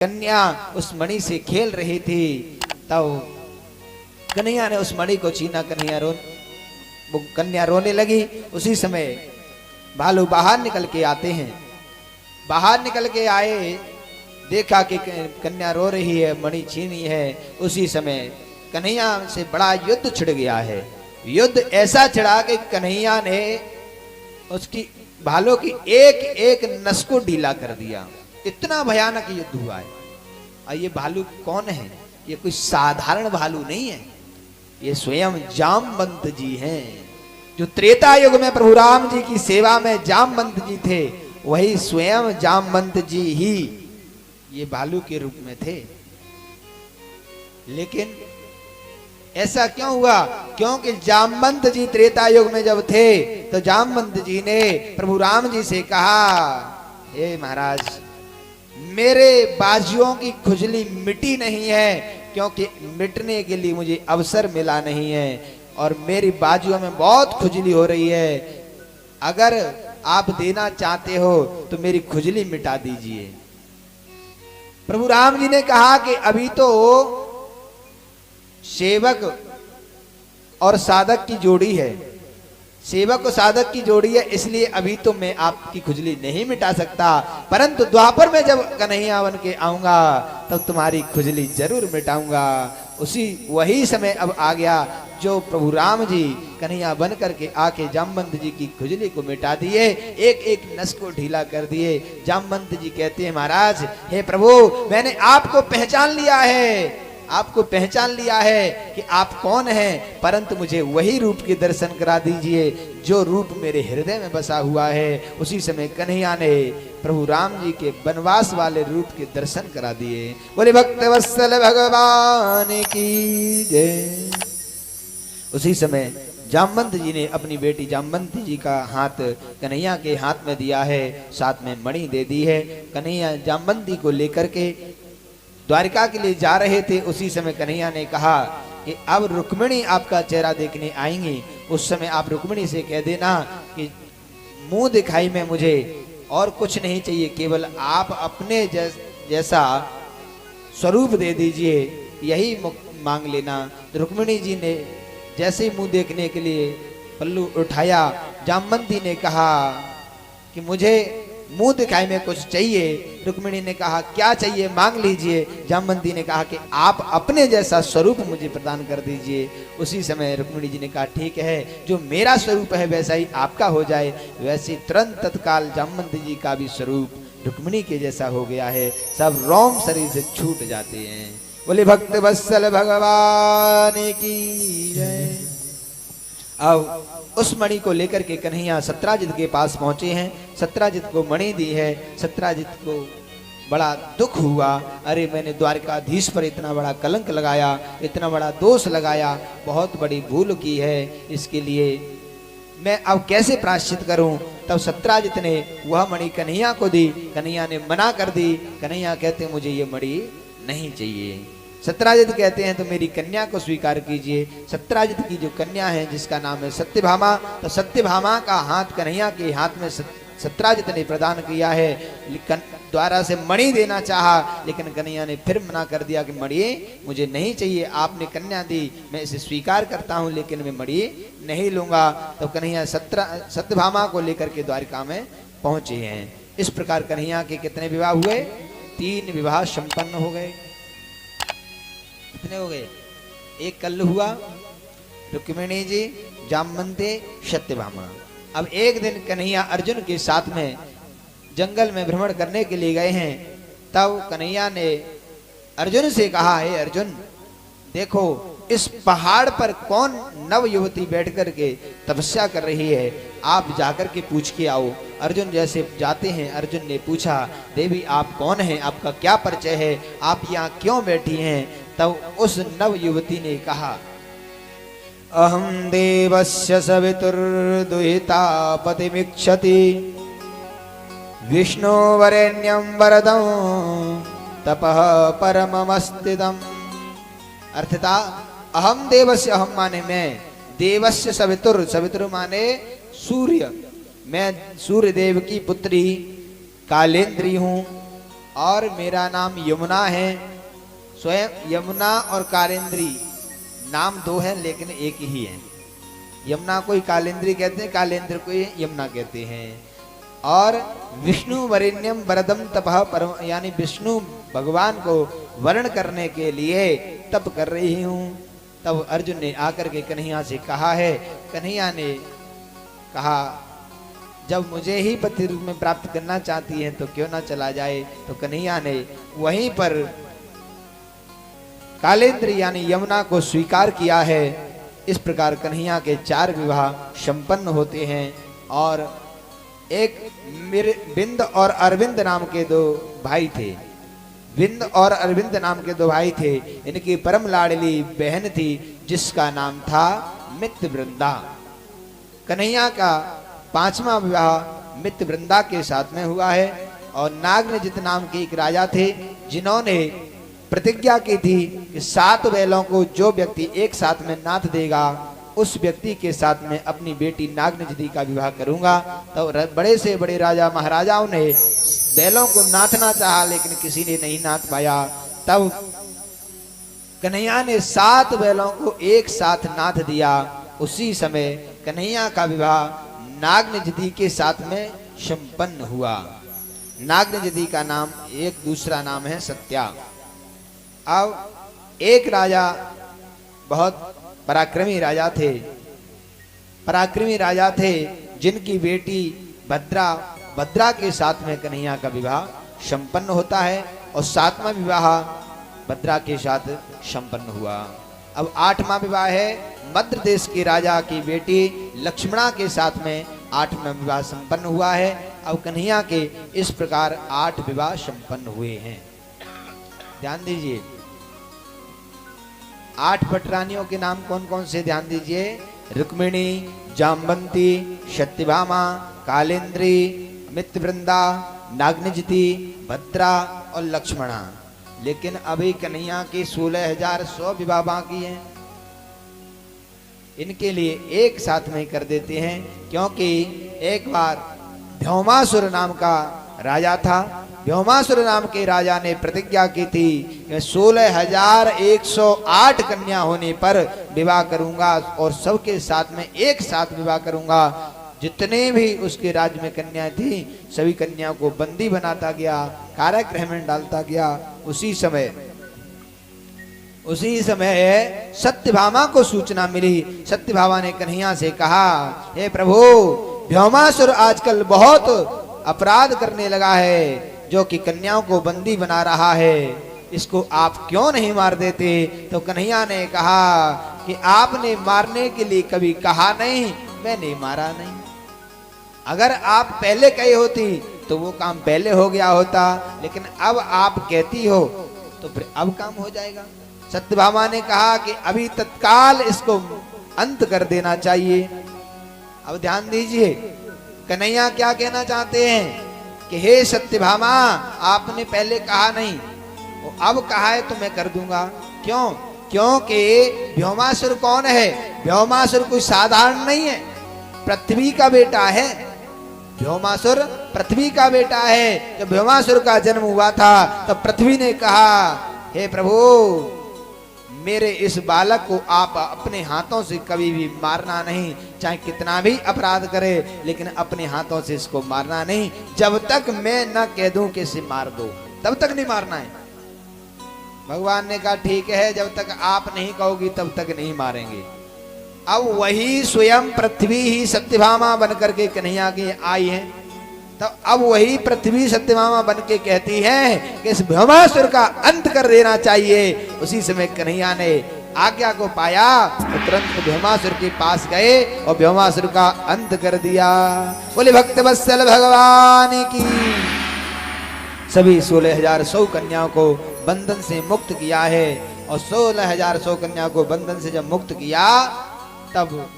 कन्या उस मणि से खेल रही थी, तब कन्हैया ने उस मणि को छीना। कन्या रोने लगी। उसी समय भालू बाहर निकल के आते हैं। बाहर निकल के आए, देखा कि कन्या रो रही है, मणि छीनी है। उसी समय कन्हैया से बड़ा युद्ध छिड़ गया है। युद्ध ऐसा छिड़ा कि कन्हैया ने उसकी भालू की एक एक नस को ढीला कर दिया। इतना भयानक युद्ध हुआ है। और ये भालू कौन है? ये कोई साधारण भालू नहीं है, ये स्वयं जामवंत जी हैं, जो त्रेता युग में प्रभु राम जी की सेवा में जामवंत जी थे। वही स्वयं जामवंत जी ही ये भालू के रूप में थे। लेकिन ऐसा क्यों हुआ? क्योंकि जामवंत जी त्रेता युग में जब थे तो जामवंत जी ने प्रभु राम जी से कहा, हे महाराज, मेरे बाजुओं की खुजली मिटी नहीं है, क्योंकि मिटने के लिए मुझे अवसर मिला नहीं है और मेरी बाजुओं में बहुत खुजली हो रही है। अगर आप देना चाहते हो तो मेरी खुजली मिटा दीजिए। प्रभु राम जी ने कहा कि अभी तो सेवक और साधक की जोड़ी है, सेवक और साधक की जोड़ी है, इसलिए अभी तो मैं आपकी खुजली नहीं मिटा सकता, परंतु द्वापर में जब कन्हैया बन के आऊंगा तब तुम्हारी खुजली जरूर मिटाऊंगा। वही समय अब आ गया जो प्रभु राम जी कन्हैया बन करके आके जामवंत जी की खुजली को मिटा दिए, एक एक नस को ढीला कर दिए। जामवंत जी कहते हैं, महाराज, हे प्रभु, मैंने आपको पहचान लिया है, आपको पहचान लिया है कि आप कौन हैं, परंतु मुझे वही रूप के दर्शन करा दीजिए जो रूप मेरे हृदय में बसा हुआ है। उसी समय कन्हैया ने प्रभु राम जी के वनवास वाले रूप के दर्शन करा दिए। बोले भक्त वत्सल भगवान की जय। उसी समय जामवंत जी ने अपनी बेटी जामवंती जी का हाथ कन्हैया के हाथ में दिया है, साथ में मणि दे दी है। कन्हैया जामवंती को लेकर के द्वारिका के लिए जा रहे थे। उसी समय कन्हैया ने कहा कि अब रुक्मिणी आपका चेहरा देखने आएंगी, उस समय आप रुक्मिणी से कह देना कि मुंह दिखाई में मुझे और कुछ नहीं चाहिए, केवल आप अपने जैसा स्वरूप दे दीजिए, यही मांग लेना। तो रुक्मिणी जी ने जैसे ही मुंह देखने के लिए पल्लू उठाया, जामवंती ने कहा कि मुझे मुंह दिखाई में कुछ चाहिए। रुक्मिणी ने कहा, क्या चाहिए, मांग लीजिए। जामवंती ने कहा कि आप अपने जैसा स्वरूप मुझे प्रदान कर दीजिए। उसी समय रुक्मिणी जी ने कहा, ठीक है, जो मेरा स्वरूप है वैसा ही आपका हो जाए। वैसे तुरंत तत्काल जामवंती जी का भी स्वरूप रुक्मिणी के जैसा हो गया है। सब रोम शरीर से छूट जाते हैं। बोले भक्त वत्सल भगवान की जय। अब उस मणि को लेकर के कन्हैया सत्राजित के पास पहुंचे हैं। सत्राजित को मणि दी है। सत्राजित को बड़ा दुख हुआ, अरे मैंने द्वारकाधीश पर इतना बड़ा कलंक लगाया, इतना बड़ा दोष लगाया, बहुत बड़ी भूल की है, इसके लिए मैं अब कैसे प्रायश्चित करूं। तब सत्राजित ने वह मणि कन्हैया को दी। कन्हैया ने मना कर दी। कन्हैया कहते, मुझे ये मणि नहीं चाहिए। सत्राजित कहते हैं, तो मेरी कन्या को स्वीकार कीजिए। सत्राजित की जो कन्या है जिसका नाम है सत्यभामा, तो सत्यभामा का हाथ कन्हैया के हाथ में सत्राजित ने प्रदान किया है। द्वारा से मणि देना चाहा, लेकिन कन्हैया ने फिर मना कर दिया कि मणि मुझे नहीं चाहिए, आपने कन्या दी, मैं इसे स्वीकार करता हूं, लेकिन मैं मणि नहीं लूंगा। तो कन्हैया सत्यभामा को लेकर के द्वारिका में पहुंचे हैं। इस प्रकार कन्हैया के कितने विवाह हुए? 3 विवाह संपन्न हो गए। कितने हो गए? एक कल हुआ, रुक्मिणी जी, जामवंती, सत्यभामा। अब एक दिन कन्हैया अर्जुन के साथ में जंगल में भ्रमण करने के लिए गए हैं। तब कन्हैया ने अर्जुन से कहा, हे अर्जुन, देखो इस पहाड़ पर कौन नव युवती बैठ कर के तपस्या कर रही है, आप जाकर के पूछ के आओ। अर्जुन जैसे जाते हैं, अर्जुन ने पूछा, देवी आप कौन हैं, आपका क्या परिचय है, आप यहाँ क्यों बैठी हैं? तब उस नव युवती ने कहा, अहम देवस्य सवितुर्दुहिता पतिमिच्छति विष्णु वरेण्यं वरदं तपः परममस्तिदम्। अर्थता अहम देवस्य, अहम माने मैं, देवस्य सवितुर, सवितुर माने सूर्य, मैं सूर्य देव की पुत्री कालेंद्री हूं और मेरा नाम यमुना है। स्वयं यमुना और कालेंद्री नाम दो है लेकिन एक ही है। यमुना को ही कालेंद्री कहते हैं, कालेंद्र को ही यमुना कहते हैं। और विष्णु वरेण्यम वरदम तपः परम, यानी विष्णु भगवान को वर्ण करने के लिए तप कर रही हूं। तब अर्जुन ने आकर के कन्हैया से कहा है, कन्हैया ने कहा जब मुझे ही पति रूप में प्राप्त करना चाहती है तो क्यों ना चला जाए। तो कन्हैया ने वहीं पर कालेंद्र यानी यमुना को स्वीकार किया है। इस प्रकार कन्हैया के 4 विवाह संपन्न होते हैं। और एक बिंद और अरविंद नाम के 2 भाई थे। बिंद और अरविंद नाम के 2 भाई थे। इनकी परम लाडली बहन थी जिसका नाम था मित्र वृंदा। कन्हैया का 5वां विवाह मित्र वृंदा के साथ में हुआ है। और नागनजित नाम के एक राजा थे जिन्होंने प्रतिज्ञा की थी कि 7 बैलों को जो व्यक्ति एक साथ में नाथ देगा उस व्यक्ति के साथ में अपनी बेटी नागनजिती का विवाह करूंगा। तो बड़े से बड़े राजा महाराजाओं ने बैलों को नाथना चाहा लेकिन किसी ने नहीं नाथ पाया। तब कन्हैया ने 7 बैलों को एक साथ नाथ दिया। उसी समय कन्हैया का विवाह नागनजिती के साथ में संपन्न हुआ। नागनजिती का नाम एक दूसरा नाम है सत्या। अब एक राजा बहुत पराक्रमी राजा थे। पराक्रमी राजा थे जिनकी बेटी भद्रा के साथ में कन्हैया का विवाह संपन्न होता है। और 7वां विवाह भद्रा के साथ संपन्न हुआ। अब 8वां विवाह है मध्य देश के राजा की बेटी लक्ष्मणा के साथ में 8वां विवाह संपन्न हुआ है। अब कन्हैया के इस प्रकार 8 विवाह संपन्न हुए हैं। ध्यान दीजिए 8 पटरानियों के नाम कौन कौन से, ध्यान दीजिए। रुक्मिणी, जाम्बंती, सत्यभामा, कालेंद्री, मित्रवृंदा, नागनजिती, भद्रा और लक्ष्मणा। लेकिन अभी कन्हैया के 16,100 विवाह बाकी हैं। इनके लिए एक साथ में कर देते हैं क्योंकि एक बार भौमासुर नाम का राजा था। भौमासुर नाम के राजा ने प्रतिज्ञा की थी कि 16,108 कन्या होने पर विवाह करूंगा और सबके साथ में एक साथ विवाह करूंगा। जितने भी उसके राज्य में कन्याएं थी सभी कन्याओं को बंदी बनाता गया, कारागृह में डालता गया। उसी समय सत्यभामा को सूचना मिली। सत्यभामा ने कन्हैया से कहा, हे प्रभु, भौमासुर आजकल बहुत अपराध करने लगा है जो कि कन्याओं को बंदी बना रहा है, इसको आप क्यों नहीं मार देते। तो कन्हैया ने कहा कि आपने मारने के लिए कभी कहा नहीं, मैंने मारा नहीं। अगर आप पहले कही होती तो वो काम पहले हो गया होता, लेकिन अब आप कहती हो तो फिर अब काम हो जाएगा। सत्यभामा ने कहा कि अभी तत्काल इसको अंत कर देना चाहिए। अब ध्यान दीजिए कन्हैया क्या कहना चाहते हैं कि हे सत्यभामा, आपने पहले कहा नहीं, अब कहा है तो मैं कर दूंगा। क्यों? क्योंकि भौमासुर कौन है? भौमासुर कोई साधारण नहीं है, पृथ्वी का बेटा है। भौमासुर पृथ्वी का बेटा है। जब भौमासुर का जन्म हुआ था तब पृथ्वी ने कहा, हे प्रभु, मेरे इस बालक को आप अपने हाथों से कभी भी मारना नहीं, चाहे कितना भी अपराध करे, लेकिन अपने हाथों से इसको मारना नहीं। जब तक मैं न कह दूं कि इसे मार दो तब तक नहीं मारना है। भगवान ने कहा ठीक है, जब तक आप नहीं कहोगी तब तक नहीं मारेंगे। अब वही स्वयं पृथ्वी ही सत्यभामा बनकर के कन्हैया के आई है। तब अब वही पृथ्वी सत्यभामा बन के कहती है कि इस भौमासुर का अंत कर देना चाहिए। उसी समय कन्हैया ने आज्ञा को पाया तो तुरंत भौमासुर के पास गए और भौमासुर का अंत कर दिया। बोले भक्त वत्सल भगवान की। सभी 16,100 कन्याओं को बंधन से मुक्त किया है। और 16,100 कन्याओं को बंधन से जब मुक्त किया तब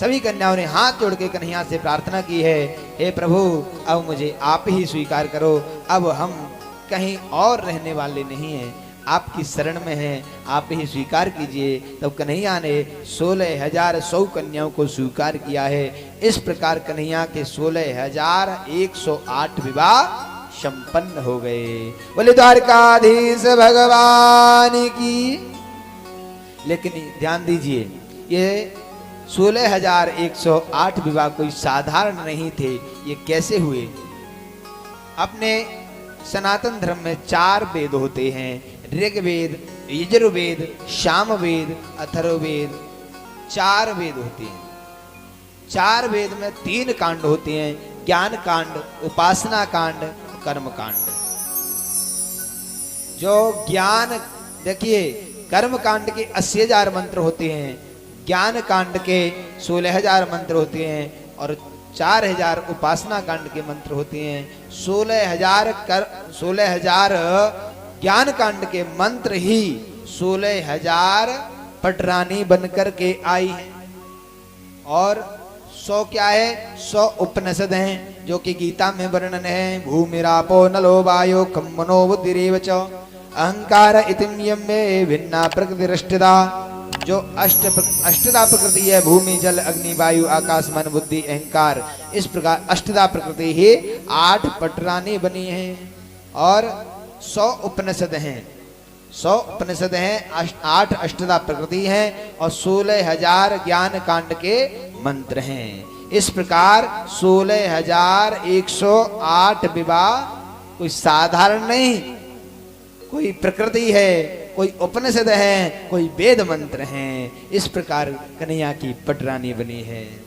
सभी कन्याओं ने हाथ जोड़ के कन्हैया से प्रार्थना की है, हे प्रभु, अब मुझे आप ही स्वीकार करो। अब हम कहीं और रहने वाले नहीं हैं, आपकी शरण में हैं, आप ही स्वीकार कीजिए। तब कन्हैया ने 16,100 कन्याओं को स्वीकार किया है। इस प्रकार कन्हैया के 16,108 विवाह संपन्न हो गए। बोले द्वारकाधीश भगवान की। लेकिन ध्यान दीजिए, ये 16,108 विवाह कोई साधारण नहीं थे। ये कैसे हुए? अपने सनातन धर्म में 4 वेद होते हैं, ऋग्वेद, यजुर्वेद, सामवेद, अथर्ववेद। 4 वेद होते हैं। 4 वेद में 3 कांड होते हैं, ज्ञान कांड, उपासना कांड, कर्म कांड। जो ज्ञान, देखिए कर्म कांड के 80,000 मंत्र होते हैं, ज्ञान कांड के 16,000 मंत्र होते हैं और 4,000 उपासना कांड के मंत्र होते हैं। 16,000 ज्ञान कांड के मंत्र ही 16,000 पटरानी बनकर के आई है। और 100 क्या है? 100 उपनिषद हैं, जो कि गीता में वर्णन है। भूमिरापो नलो वायो खम मनो बुद्धिरेव च अहंकार इतिम यम में भिन्ना प्रकृति अष्टदा। जो अष्टदा प्रकृति है, भूमि जल अग्नि वायु आकाश मन बुद्धि अहंकार, इस प्रकार अष्टदा प्रकृति ही 8 पटरानी बनी है। और 100 उपनिषद हैं, 100 उपनिषद हैं, 8 अष्टदा प्रकृति हैं और 16,000 ज्ञान कांड के मंत्र हैं। इस प्रकार 16,108 विवाह कोई साधारण नहीं, कोई प्रकृति है, कोई उपनिषद है, कोई वेद मंत्र हैं। इस प्रकार कन्हैया की पटरानी बनी है।